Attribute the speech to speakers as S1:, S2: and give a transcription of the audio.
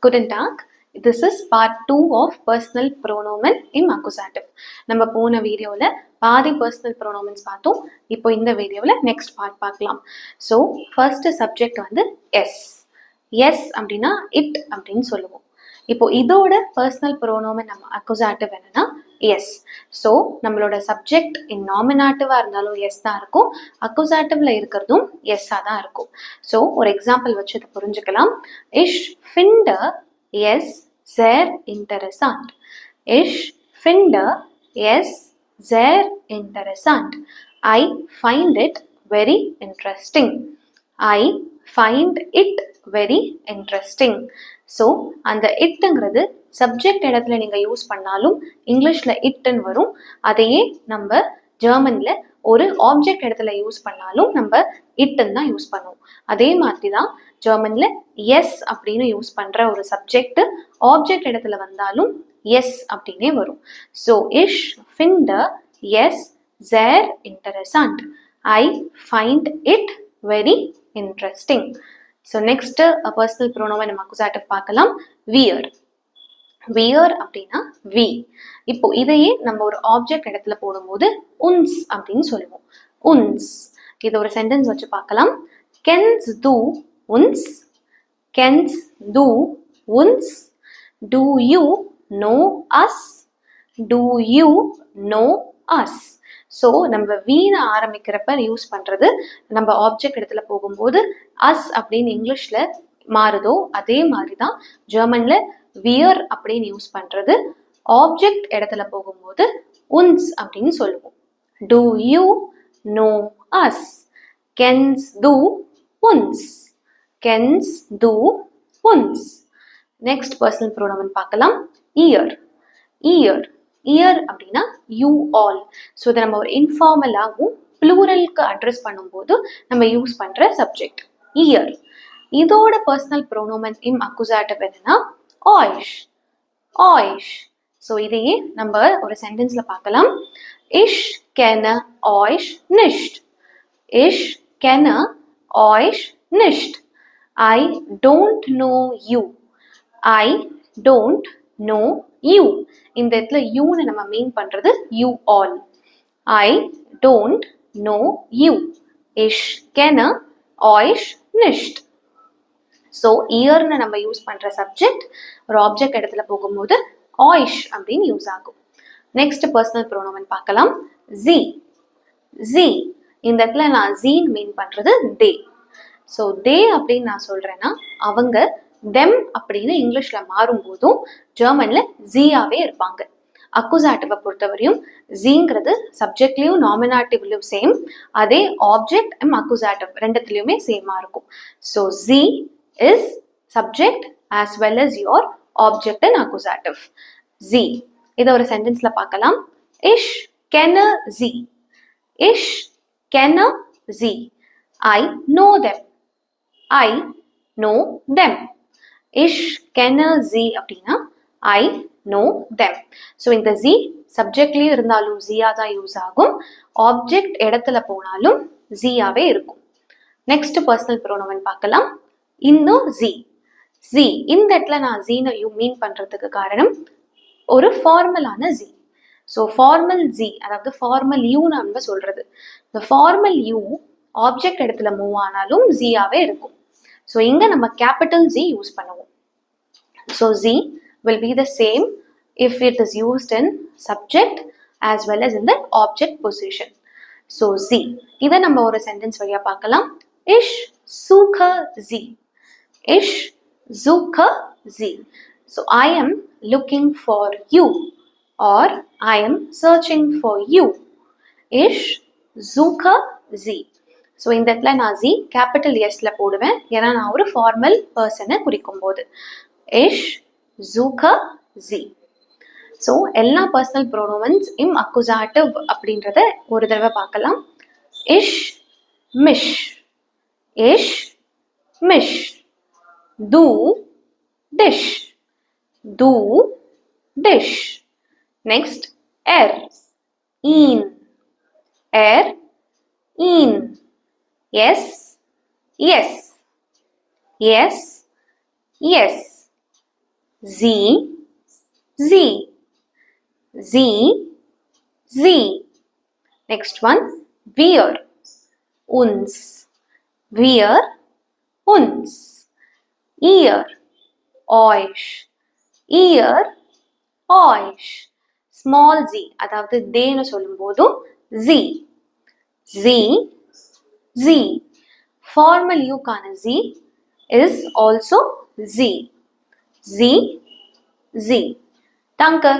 S1: Guten Tag. This is part 2 of personal pronomen in accusative. நம்ம போன வீடியோவில் பாதி personal pronomens பார்த்தோம். இப்போ இந்த வீடியோவில் next part பார்க்கலாம். ஸோ ஃபர்ஸ்ட் சப்ஜெக்ட் வந்து எஸ். எஸ் அப்படின்னா இட் அப்படின்னு சொல்லுவோம். இப்போ இதோட personal pronomen நம்ம accusative என்னன்னா எஸ். ஸோ நம்மளோட சப்ஜெக்ட் இன் நாமினாட்டிவாக இருந்தாலும் எஸ் தான் இருக்கும், அக்குசாட்டிவ்ல இருக்கிறதும் எஸ்ஸாக தான் இருக்கும். ஸோ ஒரு எக்ஸாம்பிள் வச்சு இதை புரிஞ்சுக்கலாம். Ich finde es sehr interessant. Ich finde es sehr interessant. I find it very interesting. I find it very interesting. So அந்த இட்டுங்கிறது சப்ஜெக்ட் இடத்துல நீங்கள் யூஸ் பண்ணாலும் இங்கிலீஷில் இட்டுன்னு வரும். அதையே நம்ம ஜெர்மனில் ஒரு ஆப்ஜெக்ட் இடத்துல யூஸ் பண்ணாலும் நம்ம இட்டுன்னு தான் யூஸ் பண்ணுவோம். அதே மாதிரி தான் ஜெர்மனில் எஸ் அப்படின்னு யூஸ் பண்ணுற ஒரு சப்ஜெக்ட் ஆப்ஜெக்ட் இடத்துல வந்தாலும் எஸ் அப்படின்னே வரும். ஸோ இஷ் finde எஸ் sehr interessant. I find it very interesting. So next personal ப்ரோனோமன் நம்ம அக்குசாட்டிவ் பார்க்கலாம். வியர். வியர் அப்படின்னா வி. இப்போ இதையே நம்ம ஒரு ஆப்ஜெக்ட் இடத்துல போடும்போது உன்ஸ் அப்படின்னு சொல்லுவோம். உன்ஸ். இது ஒரு சென்டென்ஸ் வச்சு பார்க்கலாம். கென்ஸ் து உன்ஸ், கென்ஸ் து உன்ஸ், do you no us, do you no us. So நம்ம வீண ஆரம்பிக்கிறப்ப யூஸ் பண்ணுறது நம்ம ஆப்ஜெக்ட் இடத்துல போகும்போது அஸ் அப்படின்னு இங்கிலீஷில் மாறுதோ அதே மாதிரி தான் ஜெர்மனில் வியர் அப்படின்னு யூஸ் பண்ணுறது ஆப்ஜெக்ட் இடத்துல போகும்போது உன்ஸ் அப்படின்னு சொல்லுவோம். டு யூ நோ அஸ், கென்ஸ் து உன்ஸ், கென்ஸ் து உன்ஸ். நெக்ஸ்ட் பர்சனல் ப்ரோனோமன் பார்க்கலாம். இயர். இயர். இயர் அப்படின்னா யூ ஆல். ஸோ இதை நம்ம ஒரு இன்ஃபார்மலாகவும் ப்ளூரலுக்கு அட்ரஸ் பண்ணும்போது நம்ம யூஸ் பண்ணுற சப்ஜெக்ட் இயர். இதோட பர்சனல் ப்ரோனோமன் இம் அக்குசாட்டிவ் என்னன்னா ஆயிஷ். ஆயிஷ். ஸோ இதையே நம்ம ஒரு சென்டென்ஸில் பார்க்கலாம். இஷ் kenne euch nicht. Ich kenne euch nicht. I don't know you. I don't know you. இந்த இடத்துல யூன்னு நம்ம மீன் பண்றது you all. I don't know you. Ich kenne euch nicht. So இயர்னு நம்ம யூஸ் பண்ற சப்ஜெக்ட் ஒரு ஆப்ஜெக்ட் இடத்துல போகும்போது ஆயிஷ் அப்படின்னு யூஸ் ஆகும். நெக்ஸ்ட் பர்சனல் ப்ரோனோமன் பார்க்கலாம். ஜி. ஜி. இந்த இடத்துல நான் ஜீன் மீன் பண்றது தே. ஸோ தே அப்படின்னு நான் சொல்றேன்னா அவங்க டெம் அப்படின்னு இங்கிலீஷ்ல மாறும்போதும் ஜெர்மன்ல ஜியாவே இருப்பாங்க. அக்குசாட்டிவை பொறுத்தவரையும் ஜிங்கிறது சப்ஜெக்ட்லயும் நாமினாட்டிவ்லயும் சேம், அதே ஆப்ஜெக்ட் அண்ட் அக்குசாட்டிவ் ரெண்டுத்துலயுமே சேமா இருக்கும். So G is subject as well as your object and accusative. G. இதை ஒரு சென்டென்ஸ்ல பார்க்கலாம். இஷ் kenne sie. இஷ் kenne sie. I know them. I know them. இஷ் kenne sie அப்படின்னா I know them. ஸோ இந்த G சப்ஜெக்ட்லயும் இருந்தாலும் ஜியா தான் use ஆகும், ஆப்ஜெக்ட் இடத்துல போனாலும் ஜியாவே இருக்கும். நெக்ஸ்ட் பர்சனல் ப்ரோனோமன் பார்க்கலாம். இன்னும் ஜி. ஜி இந்த இடத்துல நான் ஜீனை யூ மீன் பண்றதுக்கு காரணம் ஒரு ஃபார்மலான ஜி. ஸோ ஃபார்மல் ஜி அதாவது ஃபார்மல் யூ நம்ம சொல்றது. இந்த ஃபார்மல் யூ ஆப்ஜெக்ட் இடத்துல மூவ் ஆனாலும் ஜியாவே இருக்கும். ஸோ இங்க நம்ம கேபிட்டல் ஜி யூஸ் பண்ணுவோம். So G will be the same if it is used in subject as well as in the object position. So sie. இதை நம்ம ஒரு சென்டென்ஸ் வழியா பார்க்கலாம். Ich suche sie. Ich suche sie. So I am looking for you or I am searching for you. Ich suche sie. So இந்த இடத்துல நான் G capital எஸ்ல போடுவேன், ஏன்னா நான் ஒரு ஃபார்மல் பர்சனை குறிக்கும் போது. இஷ் suche sie. ஸோ எல்லா பர்சனல் ப்ரோனோமன்ஸ் இம் அக்குசாட்டிவ் அப்படின்றத ஒரு தடவை பார்க்கலாம். இஷ் மிஷ். இஷ் மிஷ். து டிஷ். து டிஷ். நெக்ஸ்ட் எர். ஈன். எர் ஈன். எஸ் எஸ். எஸ் எஸ். Z, Z, Z, Z. Next one, wear, uns, wear, uns. Ear, oish, ear, oish. Small z, அதாவது தேன்னு சொல்லும் போதும் z, z, z. Formal u கான z is also z, z, z. Danke.